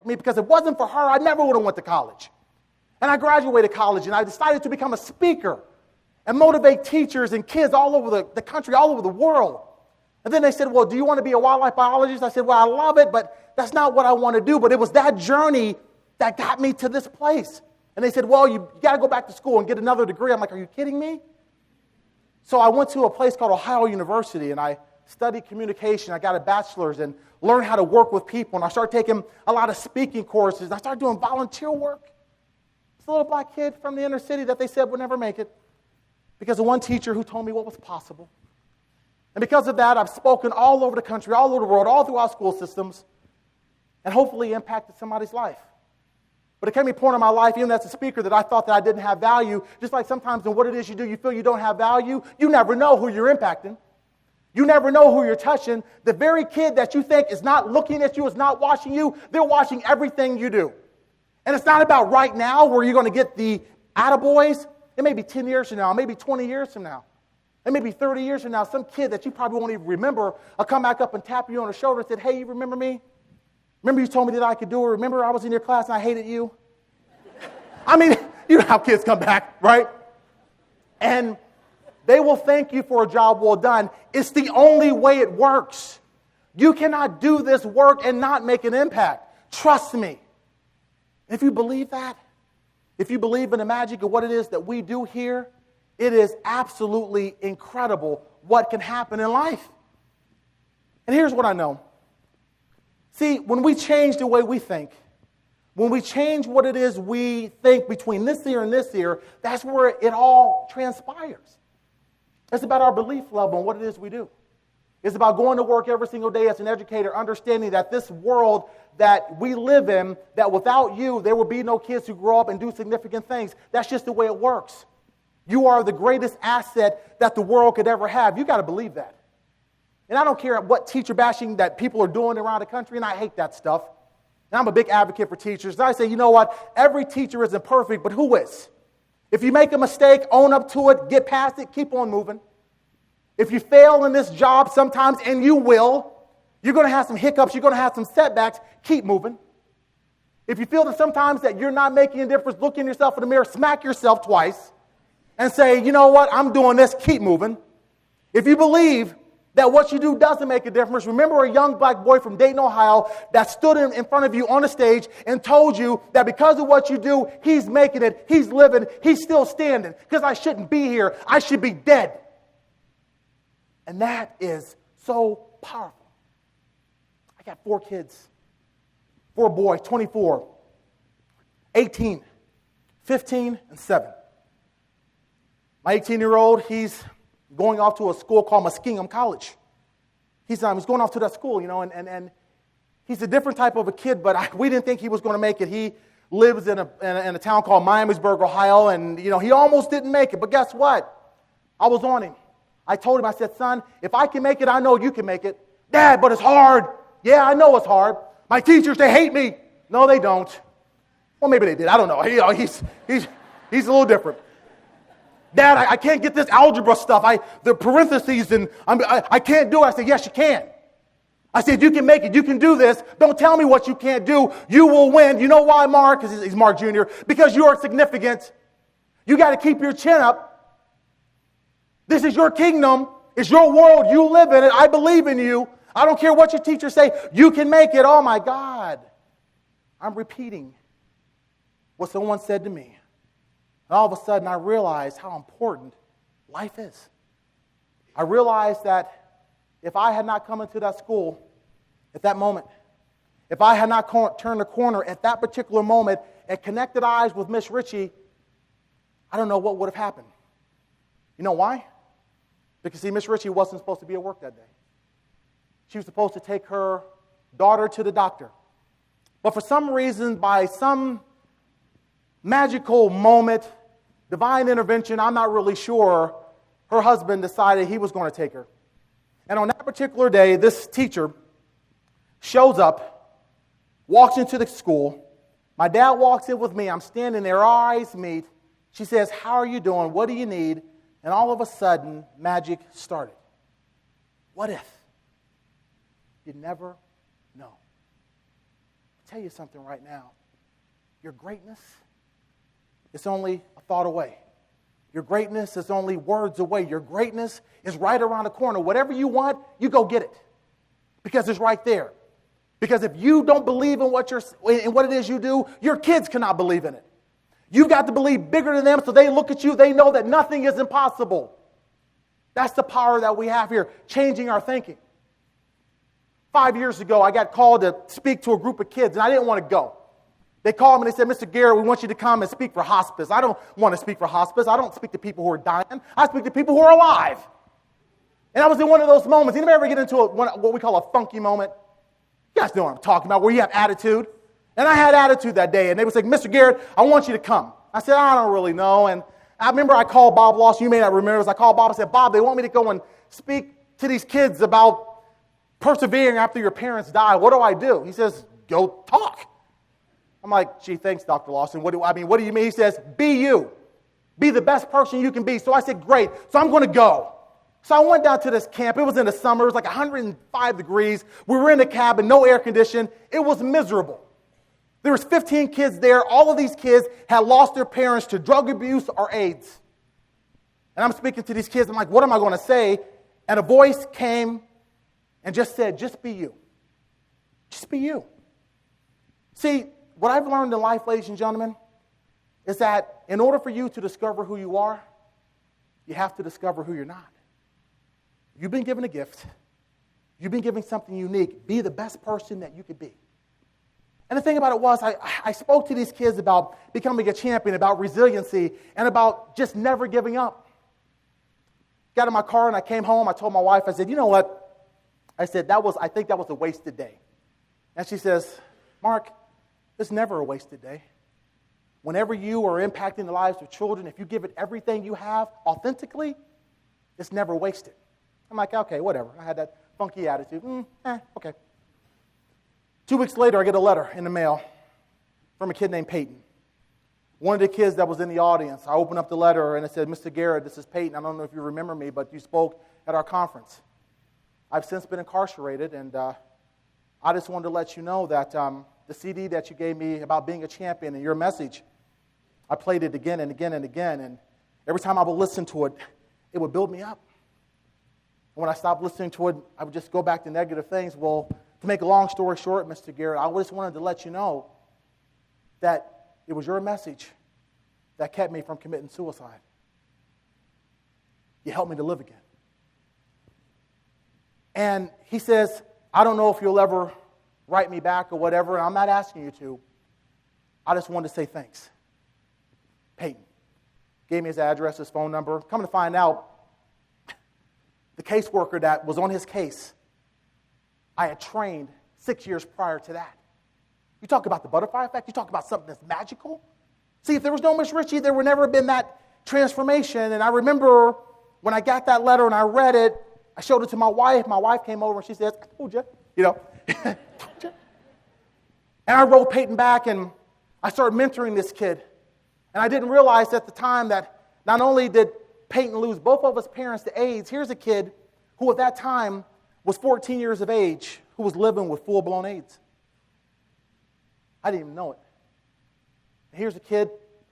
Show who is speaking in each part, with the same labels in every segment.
Speaker 1: me, because if it wasn't for her, I never would have went to college. And I graduated college, and I decided to become a speaker and motivate teachers and kids all over the country, all over the world. And then they said, well, do you want to be a wildlife biologist? I said, well, I love it, but that's not what I want to do. But it was that journey that got me to this place. And they said, well, you got to go back to school and get another degree. I'm like, are you kidding me? So I went to a place called Ohio University, and I studied communication. I got a bachelor's and learned how to work with people. And I started taking a lot of speaking courses. And I started doing volunteer work. This little black kid from the inner city that they said would never make it because of one teacher who told me what was possible. And because of that, I've spoken all over the country, all over the world, all throughout school systems, and hopefully impacted somebody's life. But it came to a point in my life, even as a speaker, that I thought that I didn't have value. Just like sometimes in what it is you do, you feel you don't have value. You never know who you're impacting. You never know who you're touching. The very kid that you think is not looking at you, is not watching you, they're watching everything you do. And it's not about right now where you're going to get the attaboys. It may be 10 years from now, maybe 20 years from now. It may be 30 years from now, some kid that you probably won't even remember will come back up and tap you on the shoulder and say, hey, you remember me? Remember you told me that I could do it? Remember I was in your class and I hated you? I mean, you know how kids come back, right? And they will thank you for a job well done. It's the only way it works. You cannot do this work and not make an impact. Trust me. If you believe that, if you believe in the magic of what it is that we do here, it is absolutely incredible what can happen in life. And here's what I know. See, when we change the way we think, when we change what it is we think between this year and this year, that's where it all transpires. It's about our belief level and what it is we do. It's about going to work every single day as an educator, understanding that this world that we live in, that without you, there will be no kids who grow up and do significant things. That's just the way it works. You are the greatest asset that the world could ever have. You got to believe that. And I don't care what teacher bashing that people are doing around the country, and I hate that stuff. And I'm a big advocate for teachers. And I say, you know what? Every teacher isn't perfect, but who is? If you make a mistake, own up to it, get past it, keep on moving. If you fail in this job sometimes, and you will, you're going to have some hiccups, you're going to have some setbacks, keep moving. If you feel that sometimes that you're not making a difference, look in yourself in the mirror, smack yourself twice, and say, you know what, I'm doing this, keep moving. If you believe that what you do doesn't make a difference, remember a young black boy from Dayton, Ohio, that stood in front of you on a stage and told you that because of what you do, he's making it, he's living, he's still standing, because I shouldn't be here, I should be dead. And that is so powerful. I got 4 kids, 4 boys, 24, 18, 15, and 7. My 18-year-old, he's going off to a school called Muskingum College. He's going off to that school, and he's a different type of a kid, but we didn't think he was going to make it. He lives in a town called Miamisburg, Ohio, and, he almost didn't make it. But guess what? I was on him. I told him, I said, son, if I can make it, I know you can make it. Dad, but it's hard. Yeah, I know it's hard. My teachers, they hate me. No, they don't. Well, maybe they did. I don't know. He's a little different. Dad, I can't get this algebra stuff. The parentheses, and I can't do it. I said, yes, you can. I said, you can make it. You can do this. Don't tell me what you can't do. You will win. You know why, Mark? Because he's Mark Jr. Because you are significant. You got to keep your chin up. This is your kingdom. It's your world. You live in it. I believe in you. I don't care what your teachers say. You can make it. Oh, my God. I'm repeating what someone said to me. And all of a sudden, I realized how important life is. I realized that if I had not come into that school at that moment, if I had not turned the corner at that particular moment and connected eyes with Miss Ritchie, I don't know what would have happened. You know why? Because, see, Miss Ritchie wasn't supposed to be at work that day. She was supposed to take her daughter to the doctor. But for some reason, by some magical moment, divine intervention, I'm not really sure, her husband decided he was going to take her. And on that particular day, this teacher shows up, walks into the school. My dad walks in with me. I'm standing there, our eyes meet. She says, how are you doing? What do you need? And all of a sudden, magic started. What if? You never know. tell you something right now. Your greatness is only a thought away. Your greatness is only words away. Your greatness is right around the corner. Whatever you want, you go get it. Because it's right there. Because if you don't believe in what it is you do, your kids cannot believe in it. You've got to believe bigger than them so they look at you, they know that nothing is impossible. That's the power that we have here, changing our thinking. 5 years ago, I got called to speak to a group of kids, and I didn't want to go. They called me and they said, Mr. Garrett, we want you to come and speak for hospice. I don't want to speak for hospice. I don't speak to people who are dying. I speak to people who are alive. And I was in one of those moments. Anybody ever get into what we call a funky moment? You guys know what I'm talking about, where you have attitude. And I had attitude that day, and they would say, Mr. Garrett, I want you to come. I said, I don't really know. And I remember I called Bob Lawson. You may not remember this. I called Bob and said, Bob, they want me to go and speak to these kids about persevering after your parents die. What do I do? He says, go talk. I'm like, gee, thanks, Dr. Lawson. What do you mean? He says, be you. Be the best person you can be. So I said, great. So I'm going to go. So I went down to this camp. It was in the summer. It was like 105 degrees. We were in the cabin, no air condition. It was miserable. There was 15 kids there. All of these kids had lost their parents to drug abuse or AIDS. And I'm speaking to these kids. I'm like, what am I going to say? And a voice came and just said, just be you. Just be you. See, what I've learned in life, ladies and gentlemen, is that in order for you to discover who you are, you have to discover who you're not. You've been given a gift. You've been given something unique. Be the best person that you could be. And the thing about it was, I spoke to these kids about becoming a champion, about resiliency, and about just never giving up. Got in my car and I came home. I told my wife, I said, you know what? I said, I think that was a wasted day. And she says, Mark, it's never a wasted day. Whenever you are impacting the lives of children, if you give it everything you have authentically, it's never wasted. I'm like, okay, whatever. I had that funky attitude. Okay. 2 weeks later, I get a letter in the mail from a kid named Peyton. One of the kids that was in the audience, I opened up the letter and it said, Mr. Garrett, this is Peyton. I don't know if you remember me, but you spoke at our conference. I've since been incarcerated, and I just wanted to let you know that the CD that you gave me about being a champion and your message, I played it again and again and again, and every time I would listen to it, it would build me up. And when I stopped listening to it, I would just go back to negative things. Well, to make a long story short, Mr. Garrett, I just wanted to let you know that it was your message that kept me from committing suicide. You helped me to live again. And he says, I don't know if you'll ever write me back or whatever, and I'm not asking you to. I just wanted to say thanks. Peyton gave me his address, his phone number. Come to find out, the caseworker that was on his case, I had trained 6 years prior to that. You talk about the butterfly effect. You talk about something that's magical. See, if there was no Miss Ritchie, there would never have been that transformation. And I remember when I got that letter and I read it, I showed it to my wife. My wife came over and she says, I told you, And I wrote Peyton back and I started mentoring this kid. And I didn't realize at the time that not only did Peyton lose both of his parents to AIDS, here's a kid who at that time was 14 years of age who was living with full-blown AIDS. I didn't even know it. Here's a kid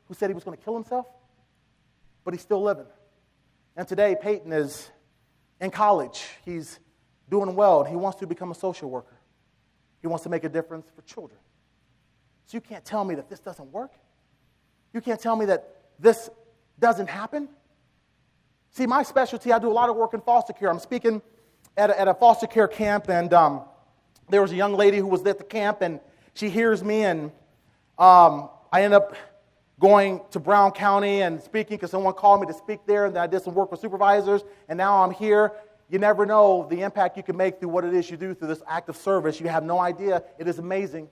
Speaker 1: who said he was going to kill himself, but he's still living. And today, Peyton is in college. He's doing well, and he wants to become a social worker. He wants to make a difference for children. So you can't tell me that this doesn't work. You can't tell me that this doesn't happen. See, my specialty, I do a lot of work in foster care. I'm speaking at a foster care camp, and there was a young lady who was at the camp, and she hears me, and I end up going to Brown County and speaking because someone called me to speak there, and then I did some work with supervisors, and now I'm here. You never know the impact you can make through what it is you do through this act of service. You have no idea. It is amazing.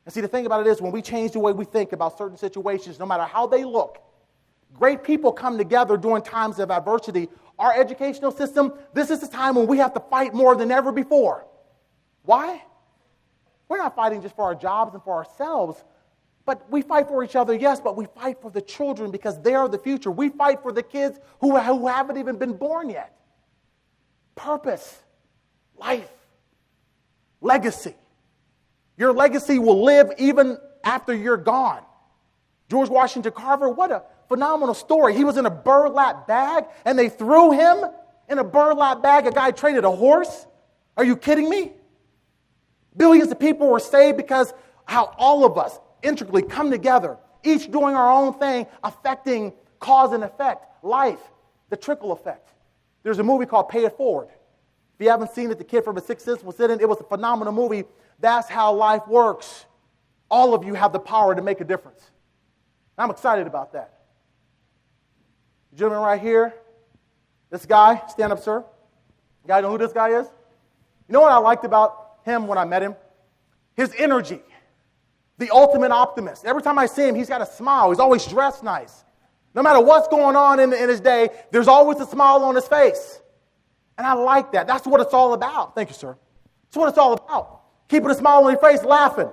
Speaker 1: And see, the thing about it is when we change the way we think about certain situations, no matter how they look, great people come together during times of adversity. Our educational system, this is the time when we have to fight more than ever before. Why? We're not fighting just for our jobs and for ourselves, but we fight for each other, yes, but we fight for the children because they are the future. We fight for the kids who haven't even been born yet. Purpose, life, legacy. Your legacy will live even after you're gone. George Washington Carver, what a phenomenal story. He was in a burlap bag, and they threw him in a burlap bag. A guy traded a horse. Are you kidding me? Billions of people were saved because how all of us intricately come together, each doing our own thing, affecting cause and effect, life, the trickle effect. There's a movie called Pay It Forward. If you haven't seen it, the kid from The Sixth Sense was in it. It was a phenomenal movie. That's how life works. All of you have the power to make a difference. I'm excited about that. The gentleman right here, this guy, stand up, sir. You guys know who this guy is? You know what I liked about him when I met him? His energy. The ultimate optimist. Every time I see him, he's got a smile. He's always dressed nice. No matter what's going on in his day, there's always a smile on his face. And I like that. That's what it's all about. Thank you, sir. That's what it's all about. Keeping a smile on your face, laughing.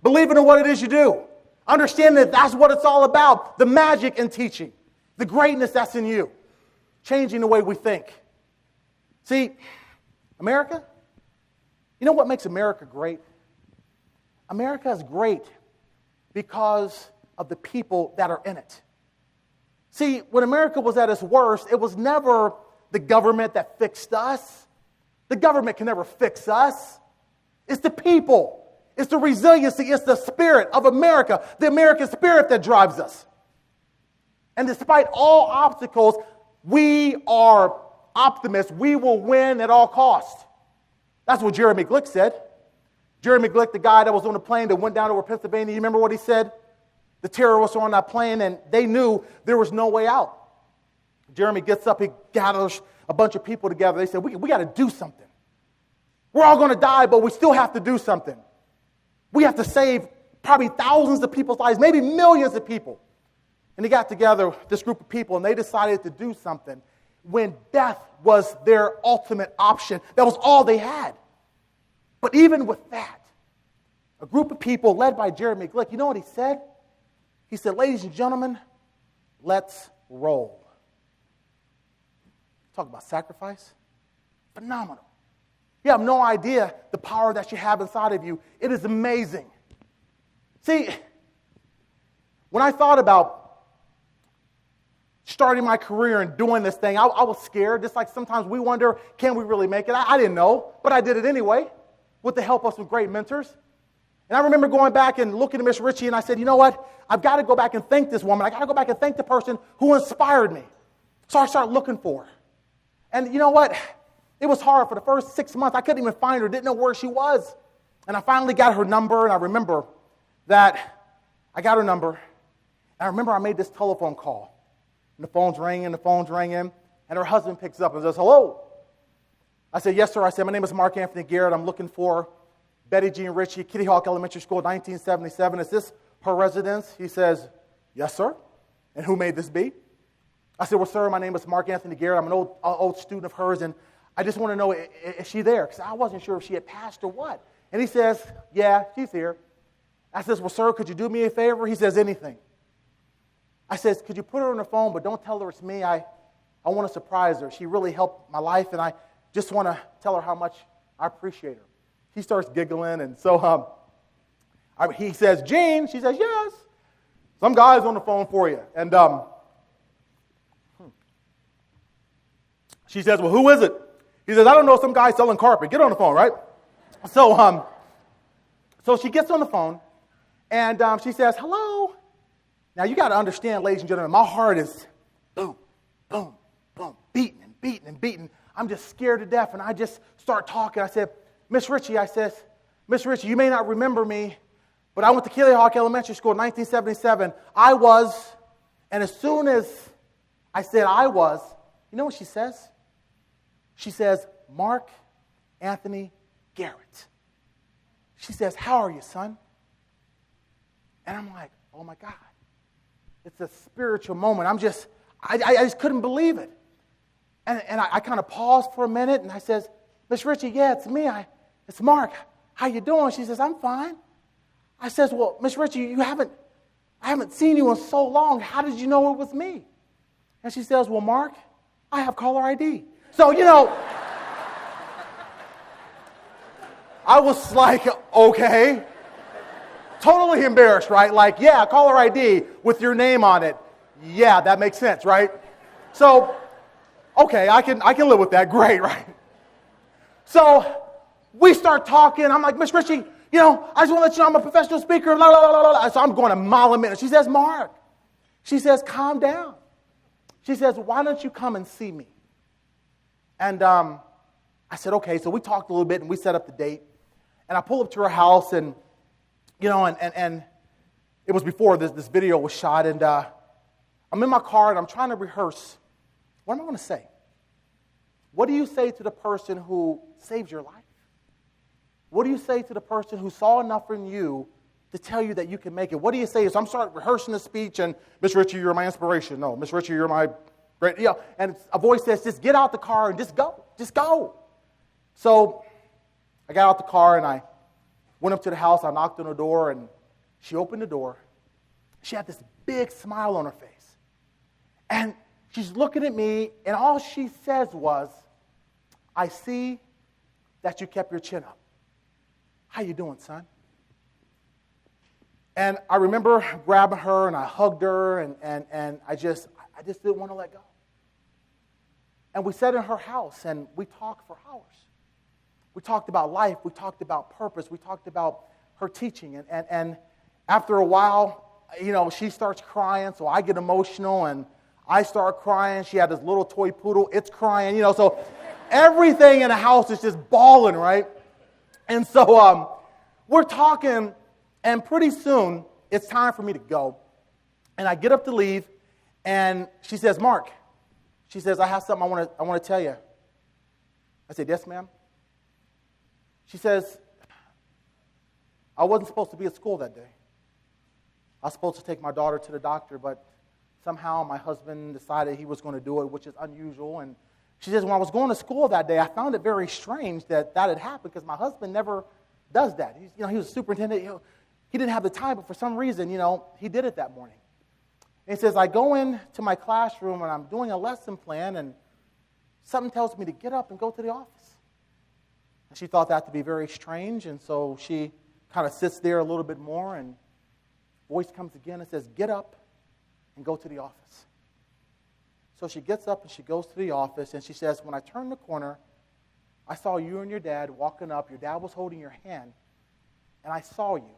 Speaker 1: Believing in what it is you do. Understanding that that's what it's all about. The magic in teaching. The greatness that's in you. Changing the way we think. See, America, you know what makes America great? America is great because of the people that are in it. See, when America was at its worst, it was never the government that fixed us. The government can never fix us. It's the people. It's the resiliency. It's the spirit of America, the American spirit that drives us. And despite all obstacles, we are optimists. We will win at all costs. That's what Jeremy Glick said. Jeremy Glick, the guy that was on the plane that went down over Pennsylvania, you remember what he said? The terrorists were on that plane, and they knew there was no way out. Jeremy gets up, he gathers a bunch of people together. They said, we got to do something. We're all going to die, but we still have to do something. We have to save probably thousands of people's lives, maybe millions of people. And they got together, this group of people, and they decided to do something when death was their ultimate option. That was all they had. But even with that, a group of people led by Jeremy Glick, you know what he said? He said, ladies and gentlemen, let's roll. Talk about sacrifice. Phenomenal. You have no idea the power that you have inside of you. It is amazing. See, when I thought about starting my career and doing this thing, I was scared. Just like sometimes we wonder, can we really make it? I didn't know, but I did it anyway with the help of some great mentors. And I remember going back and looking at Miss Ritchie, and I said, you know what? I've got to go back and thank this woman. I got to go back and thank the person who inspired me. So I started looking for her. And you know what? It was hard. For the first 6 months, I couldn't even find her, didn't know where she was. And I finally got her number, and I remember that I got her number. And I remember I made this telephone call. And the phone's ringing, and her husband picks up and says, hello. I said, yes, sir. I said, my name is Mark Anthony Garrett. I'm looking for Betty Jean Ritchie, Kitty Hawk Elementary School, 1977. Is this her residence? He says, yes, sir. And who may this be? I said, well, sir, my name is Mark Anthony Garrett. I'm an old student of hers, and I just want to know, is she there? Because I wasn't sure if she had passed or what. And he says, yeah, she's here. I says, well, sir, could you do me a favor? He says, anything. I says, could you put her on the phone, but don't tell her it's me. I want to surprise her. She really helped my life, and I just want to tell her how much I appreciate her. He starts giggling, and so he says, Jean. She says, yes. Some guy's on the phone for you. And she says, well, who is it? He says, I don't know, some guy selling carpet. Get on the phone, right? So she gets on the phone, and she says, hello. Now, you got to understand, ladies and gentlemen, my heart is boom, boom, boom, beating and beating and beating. I'm just scared to death, and I just start talking. I said, Miss Ritchie, Miss Ritchie, you may not remember me, but I went to Kitty Hawk Elementary School in 1977. I was, and as soon as I said I was, you know what she says? She says, Mark Anthony Garrett. She says, how are you, son? And I'm like, oh my God. It's a spiritual moment. I just couldn't believe it. And I kind of paused for a minute, and I says, Miss Ritchie, yeah, it's me. It's Mark. How you doing? She says, I'm fine. I says, well, Miss Ritchie, I haven't seen you in so long. How did you know it was me? And she says, well, Mark, I have caller ID. So, I was like, okay. totally embarrassed, right? Like, yeah, caller ID with your name on it. Yeah, that makes sense, right? So, okay, I can live with that. Great, right? So we start talking. I'm like, Miss Ritchie, I just want to let you know I'm a professional speaker. Blah, blah, blah, blah. So I'm going a mile a minute. She says, Mark. She says, calm down. She says, why don't you come and see me? And I said, okay. So we talked a little bit and we set up the date. And I pull up to her house and, and it was before this video was shot. And I'm in my car and I'm trying to rehearse. What am I going to say? What do you say to the person who saved your life? What do you say to the person who saw enough in you to tell you that you can make it? What do you say? So I'm starting rehearsing the speech, and Miss Ritchie, you're my inspiration. No, Miss Ritchie, you're my great, and a voice says, just get out the car and just go. So I got out the car and I went up to the house. I knocked on the door and she opened the door. She had this big smile on her face. And she's looking at me, and all she says was, I see that you kept your chin up. How you doing, son? And I remember grabbing her and I hugged her and I just didn't want to let go. And we sat in her house and we talked for hours. We talked about life. We talked about purpose. We talked about her teaching. And after a while, she starts crying, so I get emotional and I start crying. She had this little toy poodle. It's crying, so everything in the house is just bawling, right? And so we're talking, and pretty soon it's time for me to go. And I get up to leave, and she says, Mark, she says, I have something I want to tell you. I said, yes, ma'am. She says, I wasn't supposed to be at school that day. I was supposed to take my daughter to the doctor, but somehow my husband decided he was going to do it, which is unusual. And she says, when I was going to school that day, I found it very strange that had happened because my husband never does that. He was a superintendent. He didn't have the time, but for some reason, he did it that morning. And he says, I go into my classroom and I'm doing a lesson plan and something tells me to get up and go to the office. And she thought that to be very strange, and so she kind of sits there a little bit more, and voice comes again and says, get up and go to the office. So she gets up and she goes to the office, and she says, when I turned the corner, I saw you and your dad walking up. Your dad was holding your hand, and I saw you.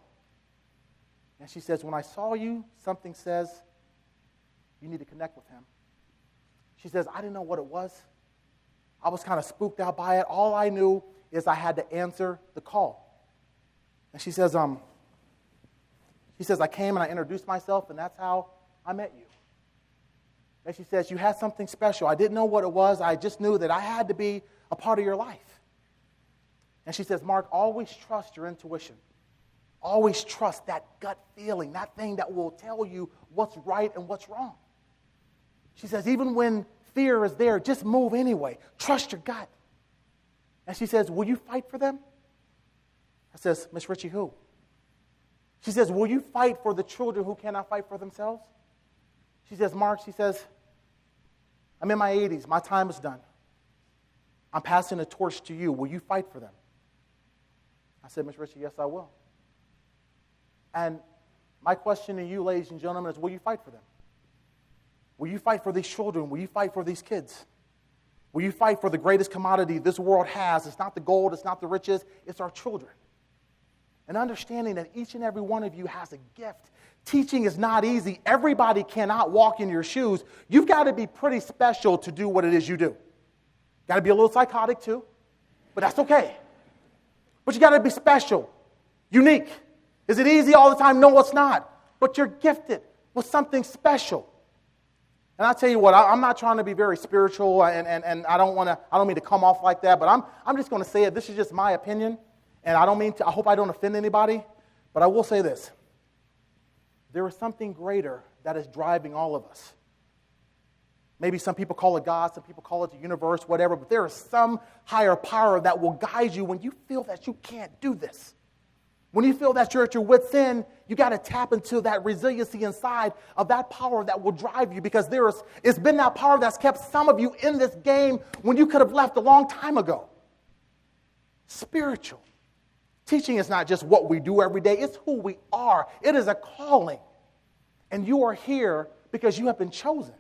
Speaker 1: And she says, when I saw you, something says, you need to connect with him. She says, I didn't know what it was. I was kind of spooked out by it. All I knew is I had to answer the call. And she says, I came and I introduced myself, and that's how I met you. And she says, you had something special. I didn't know what it was. I just knew that I had to be a part of your life. And she says, Mark, always trust your intuition. Always trust that gut feeling, that thing that will tell you what's right and what's wrong. She says, even when fear is there, just move anyway. Trust your gut. And she says, will you fight for them? I says, Miss Ritchie, who? She says, will you fight for the children who cannot fight for themselves? She says, Mark, she says, I'm in my 80s. My time is done. I'm passing the torch to you. Will you fight for them? I said, Miss Ritchie, yes, I will. And my question to you, ladies and gentlemen, is will you fight for them? Will you fight for these children? Will you fight for these kids? Will you fight for the greatest commodity this world has? It's not the gold, it's not the riches, it's our children. And understanding that each and every one of you has a gift. Teaching is not easy. Everybody cannot walk in your shoes. You've got to be pretty special to do what it is you do. Got to be a little psychotic too, but that's okay. But you got to be special, unique. Is it easy all the time? No, it's not. But you're gifted with something special. And I'll tell you what, I'm not trying to be very spiritual, and I don't mean to come off like that, but I'm just going to say it. This is just my opinion, and I hope I don't offend anybody, but I will say this. There is something greater that is driving all of us. Maybe some people call it God, some people call it the universe, whatever, but there is some higher power that will guide you when you feel that you can't do this. When you feel that you're at your wit's end, you got to tap into that resiliency inside of that power that will drive you, because it's been that power that's kept some of you in this game when you could have left a long time ago. Spiritual. Teaching is not just what we do every day. It's who we are. It is a calling. And you are here because you have been chosen.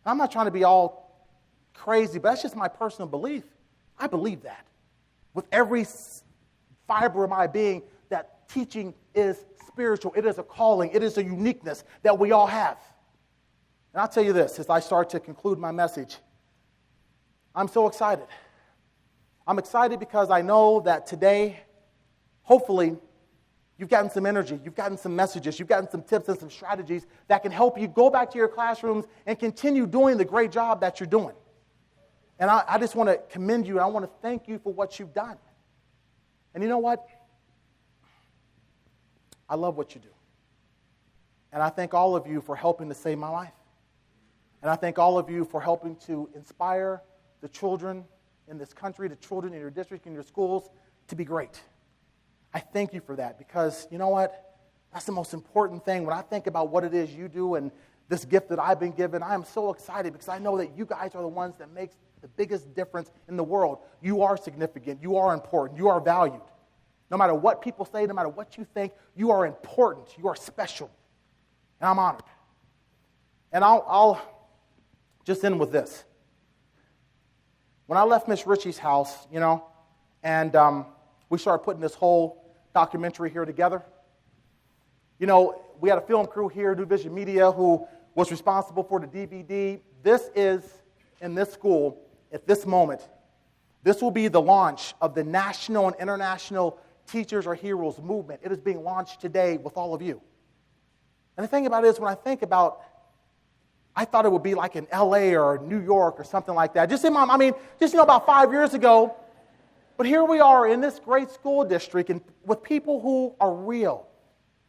Speaker 1: I'm not trying to be all crazy, but that's just my personal belief. I believe that with every fiber of my being, that teaching is spiritual. It is a calling. It is a uniqueness that we all have. And I'll tell you this, as I start to conclude my message, I'm so excited. I'm excited because I know that today, hopefully, you've gotten some energy, you've gotten some messages, you've gotten some tips and some strategies that can help you go back to your classrooms and continue doing the great job that you're doing. And I just want to commend you, and I want to thank you for what you've done. And you know what? I love what you do. And I thank all of you for helping to save my life. And I thank all of you for helping to inspire the children in this country, the children in your district, in your schools, to be great. I thank you for that because, you know what? That's the most important thing. When I think about what it is you do and this gift that I've been given, I am so excited because I know that you guys are the ones that make the biggest difference in the world. You are significant. You are important. You are valued. No matter what people say, no matter what you think, you are important. You are special. And I'm honored. And I'll just end with this. When I left Miss Ritchie's house, and we started putting this whole documentary here together, we had a film crew here, New Vision Media, who was responsible for the DVD. This is, in this school, at this moment, this will be the launch of the national and international Teachers Are Heroes movement. It is being launched today with all of you. And the thing about it is, when I think about, I thought it would be like in LA or New York or something like that. Just about 5 years ago. But here we are in this great school district and with people who are real.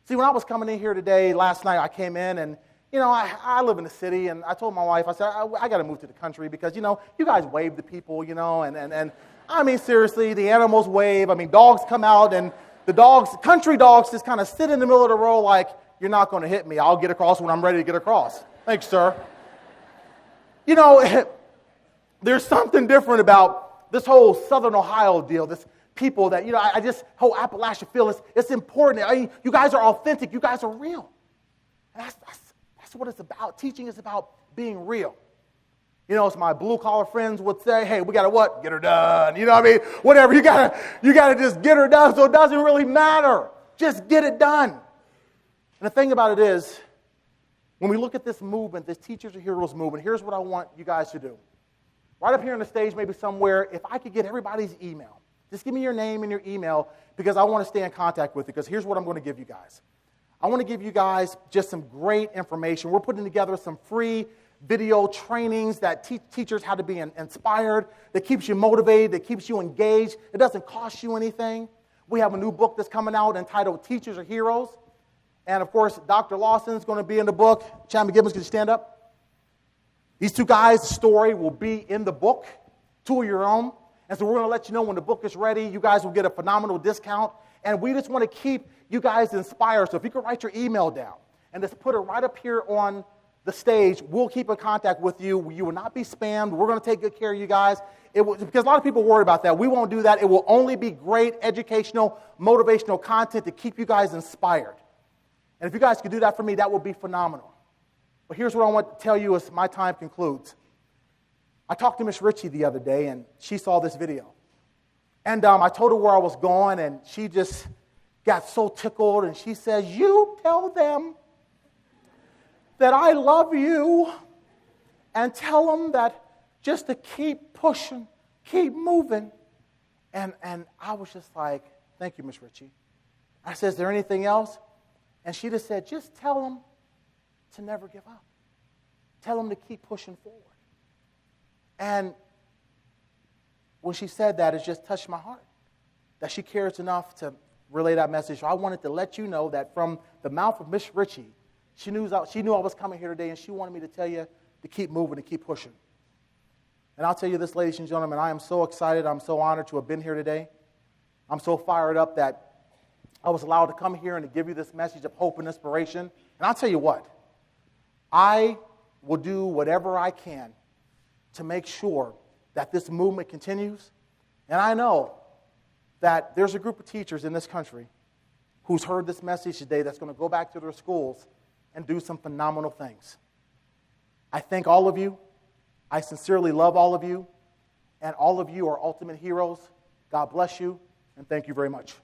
Speaker 1: See, when I was coming in here today, last night I came in and, I live in the city, and I told my wife, I said, I got to move to the country because, you guys wave to people, and I mean, seriously, the animals wave. I mean, dogs come out, and country dogs just kind of sit in the middle of the road like, you're not going to hit me. I'll get across when I'm ready to get across. Thanks, sir. There's something different about this whole Southern Ohio deal, this people that, whole Appalachia feel, it's important. You guys are authentic. You guys are real. And that's what it's about. Teaching is about being real. As my blue-collar friends would say, hey, we got to what? Get her done. Whatever. You got to just get her done, so it doesn't really matter. Just get it done. And the thing about it is, when we look at this movement, this Teachers Are Heroes movement, here's what I want you guys to do. Right up here on the stage, maybe somewhere, if I could get everybody's email, just give me your name and your email because I want to stay in contact with you, because here's what I'm going to give you guys. I want to give you guys just some great information. We're putting together some free video trainings that teach teachers how to be inspired, that keeps you motivated, that keeps you engaged. It doesn't cost you anything. We have a new book that's coming out entitled Teachers Are Heroes. And, of course, Dr. Lawson's going to be in the book. Chad McGibbons, can you stand up? These two guys' story will be in the book, two of your own. And so we're going to let you know when the book is ready. You guys will get a phenomenal discount. And we just want to keep you guys inspired. So if you could write your email down and just put it right up here on the stage, we'll keep in contact with you. You will not be spammed. We're going to take good care of you guys. Because a lot of people worry about that. We won't do that. It will only be great educational, motivational content to keep you guys inspired. And if you guys could do that for me, that would be phenomenal. But here's what I want to tell you as my time concludes. I talked to Miss Ritchie the other day, and she saw this video. And I told her where I was going, and she just got so tickled, and she says, you tell them that I love you, and tell them that just to keep pushing, keep moving. And I was just like, thank you, Miss Ritchie. I said, is there anything else? And she just said, just tell them to never give up. Tell them to keep pushing forward. And when she said that, it just touched my heart, that she cares enough to relay that message. So I wanted to let you know that from the mouth of Miss Ritchie, she knew I was coming here today, and she wanted me to tell you to keep moving, to keep pushing. And I'll tell you this, ladies and gentlemen, I am so excited. I'm so honored to have been here today. I'm so fired up that I was allowed to come here and to give you this message of hope and inspiration. And I'll tell you what, I will do whatever I can to make sure that this movement continues. And I know that there's a group of teachers in this country who's heard this message today that's going to go back to their schools and do some phenomenal things. I thank all of you. I sincerely love all of you. And all of you are ultimate heroes. God bless you, and thank you very much.